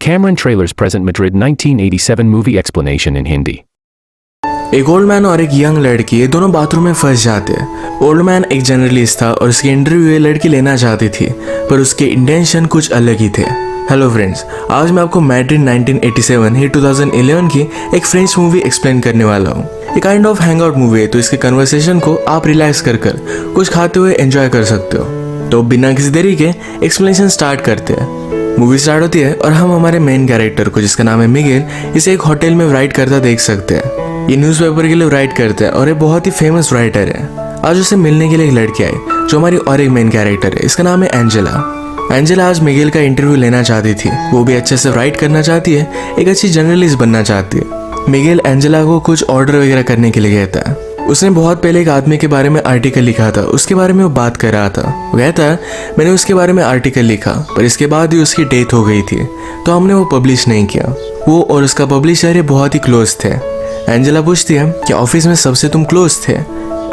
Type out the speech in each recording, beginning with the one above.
Cameron Trailers present Madrid 1987 movie explanation in Hindi. एक old man और एक young लड़की ये दोनों बाथरूम में फंस जाते हैं। ओल्ड मैन एक जर्नलिस्ट था और उसकी इंटरव्यू ये लड़की लेना चाहती थी, पर उसके इंटेंशन कुछ अलग ही थे। हेलो फ्रेंड्स, आज मैं आपको मैड्रिड 1987 ही 2011 की एक फ्रेंच मूवी एक्सप्लेन करने वाला हूँ। ये kind of hang out movie है, तो इसके कन्वर्सेशन को आप रिलैक्स कर कुछ खाते हुए एंजॉय कर सकते हो। तो बिना किसी देरी के एक्सप्लेनेशन स्टार्ट करते हैं। मूवी स्टार्ट होती है और हम हमारे मेन कैरेक्टर को, जिसका नाम है मिगेल, इसे एक होटल में राइट करता देख सकते हैं। ये न्यूज़पेपर के लिए राइट करता है और ये बहुत ही फेमस राइटर है। आज उसे मिलने के लिए एक लड़की आई जो हमारी और एक मेन कैरेक्टर है, इसका नाम है एंजेला। एंजेला आज मिगेल का इंटरव्यू लेना चाहती थी। वो भी अच्छे से राइट करना चाहती है, एक अच्छी जर्नलिस्ट बनना चाहती है। मिगेल एंजेला को कुछ ऑर्डर वगैरह करने के लिए कहता है। उसने बहुत पहले एक आदमी के बारे में आर्टिकल लिखा था, उसके बारे में वो बात कर रहा था। वो कहता है मैंने उसके बारे में आर्टिकल लिखा, पर इसके बाद ही उसकी डेथ हो गई थी, तो हमने वो पब्लिश नहीं किया। वो और उसका पब्लिशर ये बहुत ही क्लोज थे। एंजेला पूछती है कि ऑफिस में सबसे तुम क्लोज थे।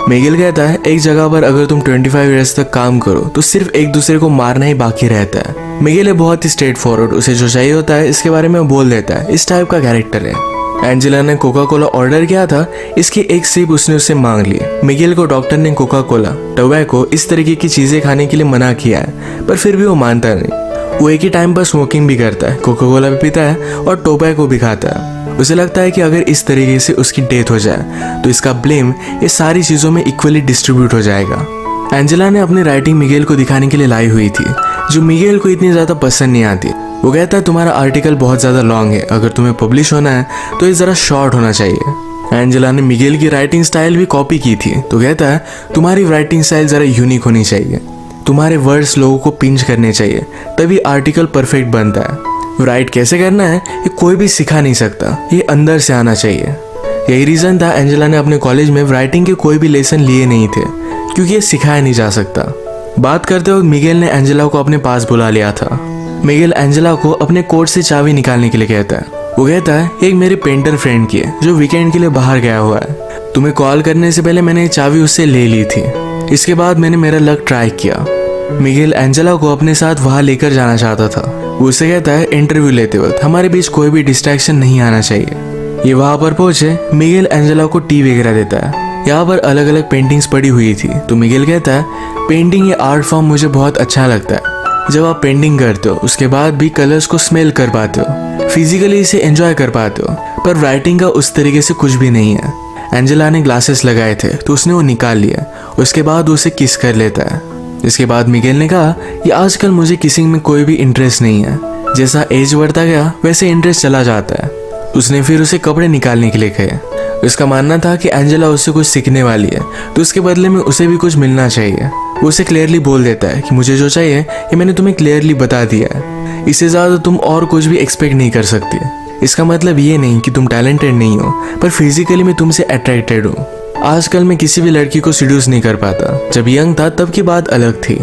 मिगेल कहता है एक जगह पर अगर तुम 25 ईयर्स तक काम करो तो सिर्फ एक दूसरे को मारना ही बाकी रहता है। मिगेल है बहुत ही स्ट्रेट फॉरवर्ड, उसे जो चाहिए होता है इसके बारे में बोल देता है। इस टाइप का कैरेक्टर है। एंजेला ने कोका कोला ऑर्डर किया था, इसकी एक सिप उसने उससे मांग ली। मिगेल को डॉक्टर ने कोका कोला, टोबैको इस तरीके की चीजें खाने के लिए मना किया है, पर फिर भी वो मानता नहीं। वो एक ही टाइम पर स्मोकिंग भी करता है, कोका कोला भी पीता है और टोबैको भी खाता है। उसे लगता है कि अगर इस तरीके से उसकी डेथ हो जाए तो इसका ब्लेम ये सारी चीजों में इक्वली डिस्ट्रीब्यूट हो जाएगा। एंजेला ने अपनी राइटिंग मिगेल को दिखाने के लिए लाई हुई थी, जो मिगेल को इतनी ज्यादा पसंद नहीं आती। वो कहता है तुम्हारा आर्टिकल बहुत ज्यादा लॉन्ग है, अगर तुम्हें पब्लिश होना है तो ये जरा शॉर्ट होना चाहिए। एंजेला ने मिगेल की राइटिंग स्टाइल भी कॉपी की थी, तो कहता है तुम्हारी राइटिंग स्टाइल जरा यूनिक होनी चाहिए, तुम्हारे वर्ड्स लोगों को पिंच करने चाहिए, तभी आर्टिकल परफेक्ट बनता है। राइट कैसे करना है ये कोई भी सिखा नहीं सकता, ये अंदर से आना चाहिए। यही रीजन था एंजेला ने अपने कॉलेज में राइटिंग के कोई भी लेसन लिए नहीं थे, क्योंकि ये सिखाया नहीं जा सकता। बात करते वक्त मिगेल ने एंजेला को अपने पास बुला लिया था। मिगेल एंजेला को अपने कोट से चाबी निकालने के लिए कहता है। वो कहता है एक मेरे पेंटर फ्रेंड की है जो वीकेंड के लिए बाहर गया हुआ है। तुम्हें कॉल करने से पहले मैंने चाबी उससे ले ली थी। इसके बाद मैंने मेरा लक ट्राई किया। मिगेल एंजेला को अपने साथ वहां लेकर जाना चाहता था। वो उसे कहता है इंटरव्यू लेते वक्त हमारे बीच कोई भी डिस्ट्रैक्शन नहीं आना चाहिए। ये वहां पर पहुंचे, मिगेल एंजेला को टी वगैरह देता है। यहाँ पर अलग अलग पेंटिंग्स पड़ी हुई थी, तो मिगेल कहता है पेंटिंग ये आर्ट फॉर्म मुझे बहुत अच्छा लगता है। जब आप पेंटिंग करते हो उसके बाद भी कलर्स को स्मेल कर पाते हो, फिजिकली इसे एंजॉय कर पाते हो, पर राइटिंग का उस तरीके से कुछ भी नहीं है। एंजेला ने ग्लासेस लगाए थे तो उसने वो निकाल लिया, उसके बाद उसे किस कर लेता है। इसके बाद मिगेल ने कहा कि आजकल मुझे किसिंग में कोई भी इंटरेस्ट नहीं है, जैसा एज बढ़ता गया वैसे इंटरेस्ट चला जाता है। उसने फिर उसे कपड़े निकालने के लिए कहे। उसका मानना था कि एंजेला उससे कुछ सीखने वाली है, तो उसके बदले में उसे भी कुछ मिलना चाहिए। वो उसे क्लियरली बोल देता है कि मुझे जो चाहिए ये मैंने तुम्हें क्लियरली बता दिया है, इससे ज़्यादा तुम और कुछ भी एक्सपेक्ट नहीं कर सकती। इसका मतलब ये नहीं कि तुम टैलेंटेड नहीं हो, पर फिजिकली मैं तुमसे अट्रैक्टेड हूँ। आजकल मैं किसी भी लड़की को सीड्यूस नहीं कर पाता, जब यंग था तब की बात अलग थी।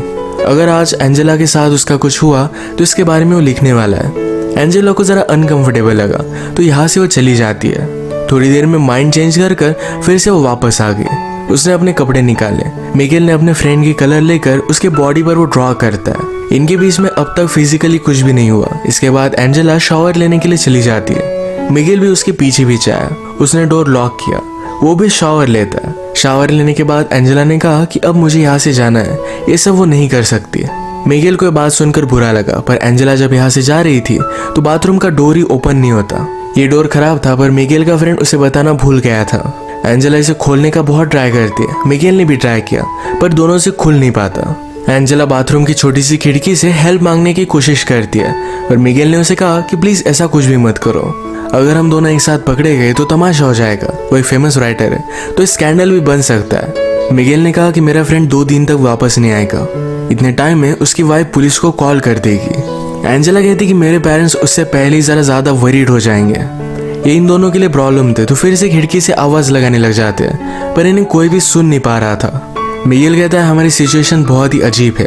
अगर आज एंजेला के साथ उसका कुछ हुआ तो इसके बारे में वो लिखने वाला है। एंजेला को ज़रा अनकंफर्टेबल लगा तो यहाँ से वो चली जाती है। थोड़ी देर में माइंड चेंज कर फिर से वो वापस आ गई। उसने अपने कपड़े निकाले। मिगेल ने अपने फ्रेंड की कलर लेकर उसके बॉडी पर वो ड्रॉ करता है। इनके बीच में अब तक फिजिकली कुछ भी नहीं हुआ। इसके बाद एंजेला शावर लेने के लिए चली जाती है। मिगेल भी उसके पीछे पीछे आया। उसने डोर लॉक किया, वो भी शावर लेता है। शावर लेने के बाद एंजेला ने कहा कि अब मुझे यहाँ से जाना है, ये सब वो नहीं कर सकती। मिगेल को ये बात सुनकर बुरा लगा, पर एंजेला जब यहाँ से जा रही थी तो बाथरूम का डोर ही ओपन नहीं होता। ये डोर खराब था, पर मिगेल का फ्रेंड उसे बताना भूल गया था। एंजेला इसे खोलने का बहुत ट्राई करती है। मिगेल ने भी ट्राई किया, पर दोनों से खुल नहीं पाता। एंजेला बाथरूम की छोटी सी खिड़की से हेल्प मांगने की कोशिश करती है, पर मिगेल ने उसे कहा कि प्लीज ऐसा कुछ भी मत करो, अगर हम दोनों एक साथ पकड़े गए तो तमाशा हो जाएगा। वो एक फेमस राइटर है तो स्कैंडल भी बन सकता है। मिगेल ने कहा कि मेरा फ्रेंड 2 दिन तक वापस नहीं आएगा, इतने टाइम में उसकी वाइफ पुलिस को कॉल कर देगी। एंजेला कहती कि मेरे पेरेंट्स उससे पहले ही ज़रा ज़्यादा वरीड हो जाएंगे। ये इन दोनों के लिए प्रॉब्लम थे, तो फिर से खिड़की से आवाज़ लगाने लग जाते हैं, पर इन्हें कोई भी सुन नहीं पा रहा था। मिगेल कहता है हमारी सिचुएशन बहुत ही अजीब है,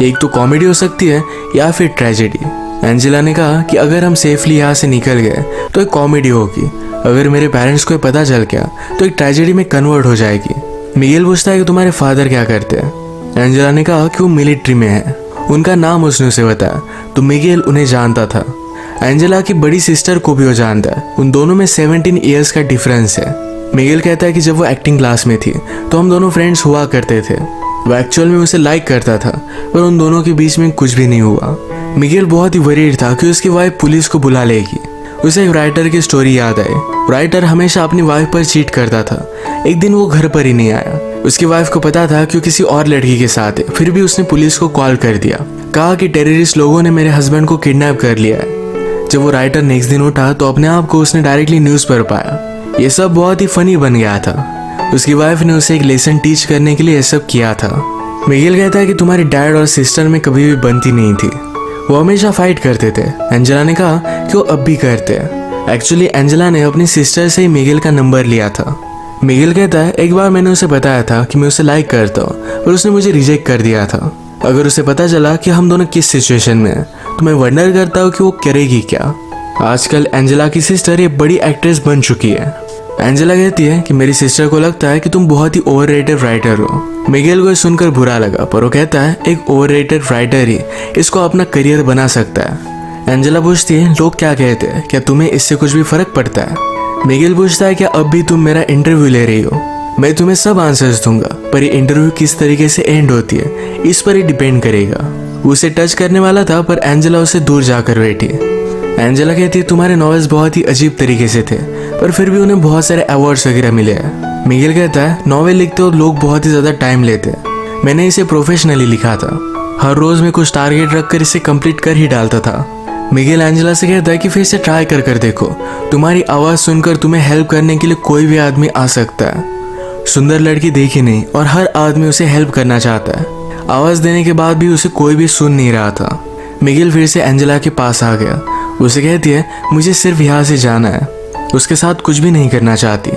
एक तो कॉमेडी हो सकती है या फिर ट्रेजेडी। एंजेला ने कहा कि अगर हम सेफली यहाँ से निकल गए तो एक कॉमेडी होगी, अगर मेरे पेरेंट्स को पता चल गया तो एक ट्रेजेडी में कन्वर्ट हो जाएगी। मिगेल पूछता है कि तुम्हारे फादर क्या करते हैं। एंजेला ने कहा कि वो मिलिट्री में है। उनका नाम उसने उसे बताया, तो मिगेल उन्हें जानता था। एंजेला की बड़ी सिस्टर को भी वो जानता है। उन दोनों में 17 ईयर्स का डिफरेंस है। मिगेल कहता है कि जब वो एक्टिंग क्लास में थी तो हम दोनों फ्रेंड्स हुआ करते थे। वो एक्चुअल में उसे लाइक करता था, पर उन दोनों के बीच में कुछ भी नहीं हुआ। मिगेल बहुत ही वरीड था कि उसकी वाइफ पुलिस को बुला लेगी। उसे एक राइटर की स्टोरी याद आई। राइटर हमेशा अपनी वाइफ पर चीट करता था। एक दिन वो घर पर ही नहीं आया। उसकी वाइफ को पता था कि वो किसी और लड़की के साथ है, फिर भी उसने पुलिस को कॉल कर दिया। कहा कि टेररिस्ट लोगों ने मेरे हस्बैंड को किडनैप कर लिया है। जब वो राइटर नेक्स्ट दिन उठा तो अपने आप को उसने डायरेक्टली न्यूज़ पर पाया। ये सब बहुत ही फनी बन गया था। उसकी वाइफ ने उसे एक लेसन टीच करने के लिए ये सब किया था। मिगेल कहता है कि तुम्हारी डैड और सिस्टर में कभी भी बनती नहीं थी, वो हमेशा फाइट करते थे। एंजेला ने कहा कि वो अब भी करते हैं। एक्चुअली एंजेला ने अपनी सिस्टर से ही मिगेल का नंबर लिया था। मिगेल कहता है एक बार मैंने उसे बताया था कि मैं उसे लाइक करता हूँ, पर उसने मुझे रिजेक्ट कर दिया था। अगर उसे पता चला कि हम दोनों किस सिचुएशन में हैं तो मैं वंडर करता हूँ कि वो करेगी क्या। आजकल एंजेला की सिस्टर एक बड़ी एक्ट्रेस बन चुकी है। एंजेला कहती है कि मेरी सिस्टर को लगता है कि तुम बहुत ही ओवररेटेड राइटर हो। मिगेल को सुनकर बुरा लगा, पर वो कहता है एक ओवररेटेड राइटर ही इसको अपना करियर बना सकता है। एंजेला पूछती है लोग क्या कहते हैं, क्या तुम्हें इससे कुछ भी फर्क पड़ता है। मिगेल पूछता है क्या अब भी तुम मेरा इंटरव्यू ले रही हो। मैं तुम्हें सब आंसर्स दूंगा, पर ये इंटरव्यू किस तरीके से एंड होती है इस पर ही डिपेंड करेगा। उसे टच करने वाला था, पर एंजेला उसे दूर जाकर बैठी। एंजेला कहती है तुम्हारे नॉवेल्स बहुत ही अजीब तरीके से थे, पर फिर भी उन्हें बहुत सारे अवार्ड्स वगैरह मिले हैं। मिगेल कहता है नॉवेल लिखते हो लोग बहुत ही ज़्यादा टाइम लेते हैं, मैंने इसे प्रोफेशनली लिखा था। हर रोज़ मैं कुछ टारगेट रखकर इसे कंप्लीट कर ही डालता था। मिगेल एंजेला से कहता है कि फिर से ट्राई कर देखो, तुम्हारी आवाज़ सुनकर तुम्हें हेल्प करने के लिए कोई भी आदमी आ सकता है। सुंदर लड़की देखी नहीं और हर आदमी उसे हेल्प करना चाहता है। आवाज़ देने के बाद भी उसे कोई भी सुन नहीं रहा था। मिगेल फिर से एंजेला के पास आ गया। उसे कहती है मुझे सिर्फ यहाँ से जाना है, उसके साथ कुछ भी नहीं करना चाहती।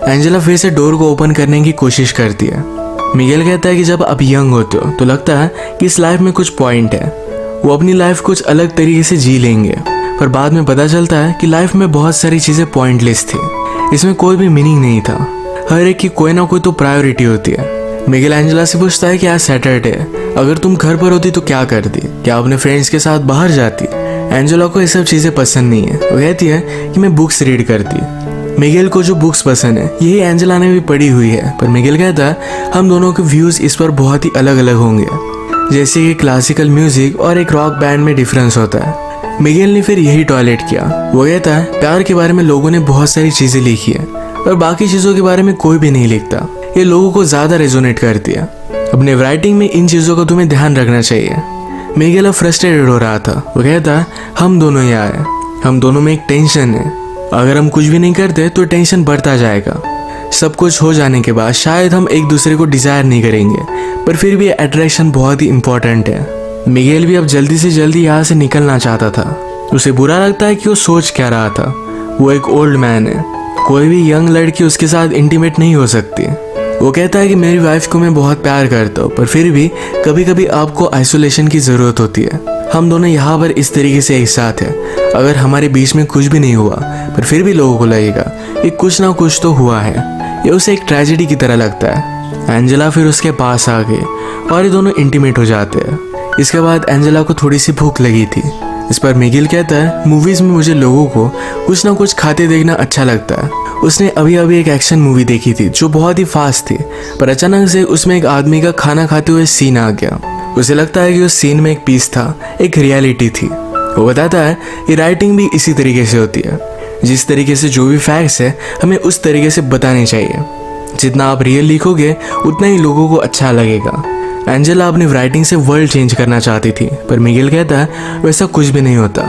एंजेला फिर से डोर को ओपन करने की कोशिश करती है। मिगेल कहता है कि जब आप यंग होते हो तो लगता है कि इस लाइफ में कुछ पॉइंट है, वो अपनी लाइफ कुछ अलग तरीके से जी लेंगे, पर बाद में पता चलता है कि लाइफ में बहुत सारी चीज़ें पॉइंटलेस थी, इसमें कोई भी मीनिंग नहीं था। हर एक की कोई ना कोई तो प्रायोरिटी होती है। मिगेल एंजेला से पूछता है कि आज सैटरडे है, अगर तुम घर पर होती तो क्या करती, क्या अपने फ्रेंड्स के साथ बाहर जाती। एंजेला को ये सब चीज़ें पसंद नहीं है। वो कहती है कि मैं बुक्स रीड करती। मिगेल को जो बुक्स पसंद है यही एंजेला ने भी पढ़ी हुई है, पर मिगेल कहता है हम दोनों के व्यूज़ इस पर बहुत ही अलग अलग होंगे, जैसे कि क्लासिकल म्यूजिक और एक रॉक बैंड में डिफरेंस होता है। मिगेल ने फिर यही टॉयलेट किया। वो कहता है प्यार के बारे में लोगों ने बहुत सारी चीज़ें लिखी है, पर बाकी चीज़ों के बारे में कोई भी नहीं लिखता, ये लोगों को ज़्यादा रेजोनेट करती है। अपने राइटिंग में इन चीज़ों का तुम्हें ध्यान रखना चाहिए। मिगेल अब फ्रस्ट्रेटेड हो रहा था। वो कहता है हम दोनों यहाँ हैं, हम दोनों में एक टेंशन है, अगर हम कुछ भी नहीं करते तो टेंशन बढ़ता जाएगा। सब कुछ हो जाने के बाद शायद हम एक दूसरे को डिज़ायर नहीं करेंगे, पर फिर भी अट्रैक्शन बहुत ही इम्पोर्टेंट है। मिगेल भी अब जल्दी से जल्दी यहाँ से निकलना चाहता था। उसे बुरा लगता है कि वो सोच क्या रहा था। वो एक ओल्ड मैन है, कोई भी यंग लड़की उसके साथ इंटीमेट नहीं हो सकती। वो कहता है कि मेरी वाइफ को मैं बहुत प्यार करता हूँ, पर फिर भी कभी कभी आपको आइसोलेशन की ज़रूरत होती है। हम दोनों यहाँ पर इस तरीके से एक साथ हैं, अगर हमारे बीच में कुछ भी नहीं हुआ पर फिर भी लोगों को लगेगा कि कुछ ना कुछ तो हुआ है। ये उसे एक ट्रेजेडी की तरह लगता है। एंजेला फिर उसके पास आ गई और ये दोनों इंटीमेट हो जाते हैं। इसके बाद एंजेला को थोड़ी सी भूख लगी थी। इस पर मिगेल कहता है मूवीज़ में मुझे लोगों को कुछ ना कुछ खाते देखना अच्छा लगता है। उसने अभी अभी एक एक्शन मूवी देखी थी जो बहुत ही फास्ट थी, पर अचानक से उसमें एक आदमी का खाना खाते हुए सीन आ गया। उसे लगता है कि उस सीन में एक पीस था, एक रियलिटी थी। वो बताता है कि राइटिंग भी इसी तरीके से होती है, जिस तरीके से जो भी फैक्ट्स है हमें उस तरीके से बताने चाहिए। जितना आप रियल लिखोगे उतना ही लोगों को अच्छा लगेगा। एंजेला अपनी राइटिंग से वर्ल्ड चेंज करना चाहती थी, पर मिगेल कहता है वैसा कुछ भी नहीं होता।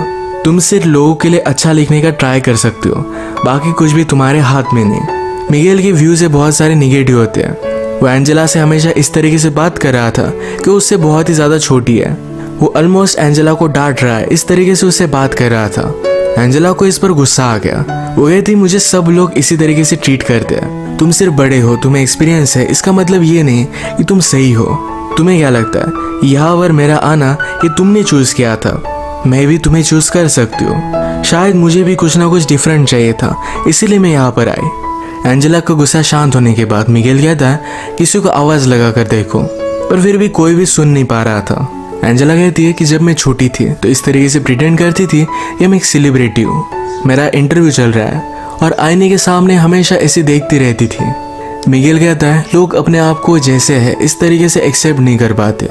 तुम सिर्फ लोगों के लिए अच्छा लिखने का ट्राई कर सकते हो, बाकी कुछ भी तुम्हारे हाथ में नहीं। मिगेल के व्यू से बहुत सारे निगेटिव होते हैं। वो एंजेला से हमेशा इस तरीके से बात कर रहा था कि उससे बहुत ही ज़्यादा छोटी है। वो ऑलमोस्ट एंजेला को डांट रहा है, इस तरीके से उससे बात कर रहा था। एंजेला को इस पर गुस्सा आ गया। वो कहती मुझे सब लोग इसी तरीके से ट्रीट करते हैं, तुम सिर्फ बड़े हो, तुम्हें एक्सपीरियंस है, इसका मतलब ये नहीं कि तुम सही हो। तुम्हें क्या लगता है यहाँ पर मेरा आना ये तुमने चूज़ किया था, मैं भी तुम्हें चूज़ कर सकती हूँ। शायद मुझे भी कुछ ना कुछ डिफरेंट चाहिए था, इसीलिए मैं यहाँ पर आई। एंजेला का गुस्सा शांत होने के बाद मिगेल कहता है किसी को आवाज़ लगा कर देखो, पर फिर भी कोई भी सुन नहीं पा रहा था। एंजेला कहती है कि जब मैं छोटी थी तो इस तरीके से प्रिटेंड करती थी कि मैं एक सेलिब्रिटी हूँ, मेरा इंटरव्यू चल रहा है, और आईने के सामने हमेशा ऐसे देखती रहती थी। मिगेल कहता है लोग अपने आप को जैसे है इस तरीके से एक्सेप्ट नहीं कर पाते,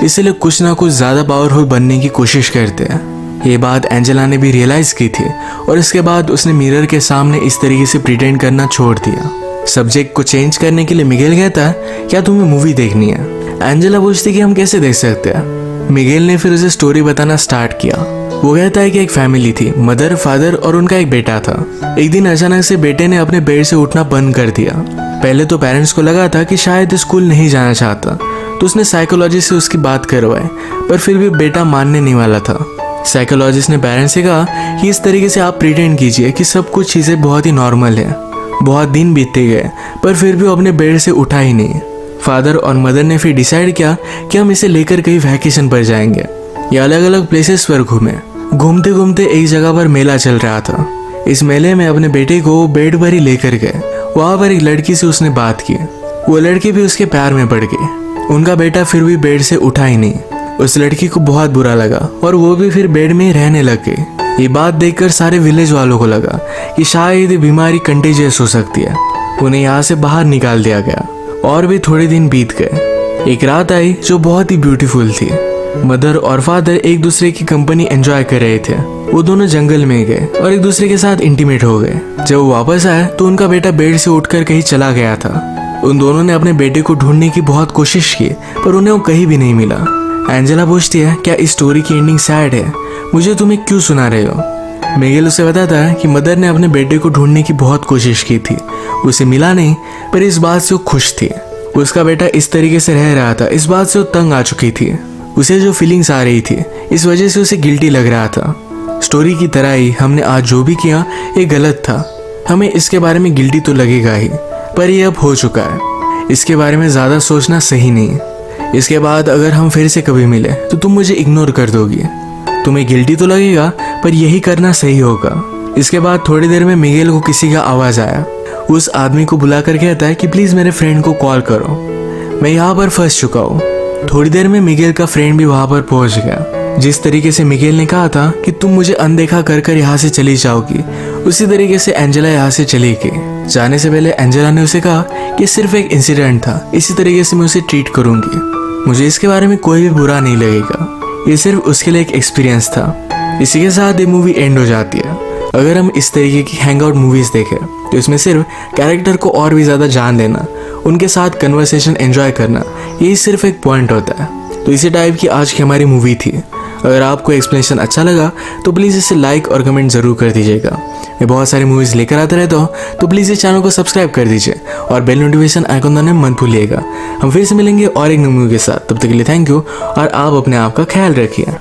इसलिए कुछ ना कुछ ज़्यादा पावरफुल बनने की कोशिश करते हैं। ये बात एंजेला ने भी रियलाइज़ की थी और इसके बाद उसने मिरर के सामने इस तरीके से प्रिटेंड करना छोड़ दिया। सब्जेक्ट को चेंज करने के लिए मिगेल कहता है क्या तुम्हें मूवी देखनी है? एंजेला पूछती कि हम कैसे देख सकते हैं। मिगेल ने फिर उसे स्टोरी बताना स्टार्ट किया। वो कहता है कि एक फैमिली थी, मदर, फादर और उनका एक बेटा था। एक दिन अचानक से बेटे ने अपने बेड से उठना बंद कर दिया। पहले तो पेरेंट्स को लगा था कि शायद स्कूल नहीं जाना चाहता, तो उसने साइकोलॉजिस्ट से उसकी बात करवाई, पर फिर भी बेटा मानने नहीं वाला था। साइकोलॉजिस्ट ने पेरेंट्स से कहा कि इस तरीके से आप प्रिटेंड कीजिए कि सब कुछ चीज़ें बहुत ही नॉर्मल है। बहुत दिन बीतते गए पर फिर भी वो अपने बेड से उठा ही नहीं। फादर और मदर ने फिर डिसाइड किया कि हम इसे लेकर कहीं वैकेशन पर जाएंगे। ये अलग अलग प्लेसेस पर घूमे। घूमते घूमते एक जगह पर मेला चल रहा था। इस मेले में अपने बेटे को बेड पर ही लेकर गए। वहाँ पर एक लड़की से उसने बात की। वो लड़की भी उसके प्यार में पड़ गई। उनका बेटा फिर भी बेड से उठा ही नहीं। उस लड़की को बहुत बुरा लगा और वो भी फिर बेड में ही रहने लग गई। ये बात देखकर सारे विलेज वालों को लगा कि शायद ये बीमारी कंटेजियस हो सकती है। उन्हें यहाँ से बाहर निकाल दिया गया और भी थोड़े दिन बीत गए। एक रात आई जो बहुत ही ब्यूटीफुल थी। मदर और फादर एक दूसरे की कंपनी एंजॉय कर रहे थे। वो दोनों जंगल में गए और एक दूसरे के साथ इंटीमेट हो गए। जब वो वापस आए तो उनका बेटा बेड से उठकर कहीं चला गया था। उन दोनों ने अपने बेटे को ढूंढने की बहुत कोशिश की पर उन्हें वो कहीं भी नहीं मिला। एंजेला पूछती है क्या इस स्टोरी की एंडिंग सैड है? मुझे तुम्हें क्यों सुना रहे हो? मिगेल उसे बताता है कि मदर ने अपने बेटे को ढूंढने की बहुत कोशिश की थी, उसे मिला नहीं, पर इस बात से वो खुश थी। उसका बेटा इस तरीके से रह रहा था, इस बात से वो तंग आ चुकी थी। उसे जो फीलिंग्स आ रही थी इस वजह से उसे गिल्टी लग रहा था। स्टोरी की तरह ही हमने आज जो भी किया ये गलत था। हमें इसके बारे में गिल्टी तो लगेगा ही, पर ये अब हो चुका है। इसके बारे में ज़्यादा सोचना सही नहीं। इसके बाद अगर हम फिर से कभी मिले तो तुम मुझे इग्नोर कर दोगी। तुम्हें गिल्टी तो लगेगा पर यही करना सही होगा। इसके बाद थोड़ी देर में मिगेल को किसी का आवाज़ आया। उस आदमी को बुलाकर कहता है कि प्लीज़ मेरे फ्रेंड को कॉल करो, मैं यहाँ पर फंस चुका हूँ। थोड़ी देर में मिगेल का फ्रेंड भी वहाँ पर पहुँच गया। जिस तरीके से मिगेल ने कहा था कि तुम मुझे अनदेखा कर कर यहाँ से चली जाओगी, उसी तरीके से एंजेला यहाँ से चली गई। जाने से पहले एंजेला ने उसे कहा कि सिर्फ एक इंसिडेंट था, इसी तरीके से मैं उसे ट्रीट करूँगी। मुझे इसके बारे में कोई भी बुरा नहीं लगेगा, ये सिर्फ उसके लिए एक एक्सपीरियंस था। इसी के साथ ये मूवी एंड हो जाती है। अगर हम इस तरीके की हैंग आउट मूवीज़ देखें तो इसमें सिर्फ कैरेक्टर को और भी ज़्यादा जान देना, उनके साथ कन्वर्सेशन एंजॉय करना, यही सिर्फ एक पॉइंट होता है। तो इसी टाइप की आज की हमारी मूवी थी। अगर आपको एक्सप्लेनेशन अच्छा लगा तो प्लीज़ इसे लाइक और कमेंट ज़रूर कर दीजिएगा। मैं बहुत सारी मूवीज़ लेकर आता रहता हूँ, तो प्लीज़ इस चैनल को सब्सक्राइब कर दीजिए और बेल नोटिफिकेशन आइकॉन दबाना मत भूलिएगा। हम फिर से मिलेंगे और एक नई मूवी के साथ। तब तक के लिए थैंक यू और आप अपने आप का ख्याल रखिए।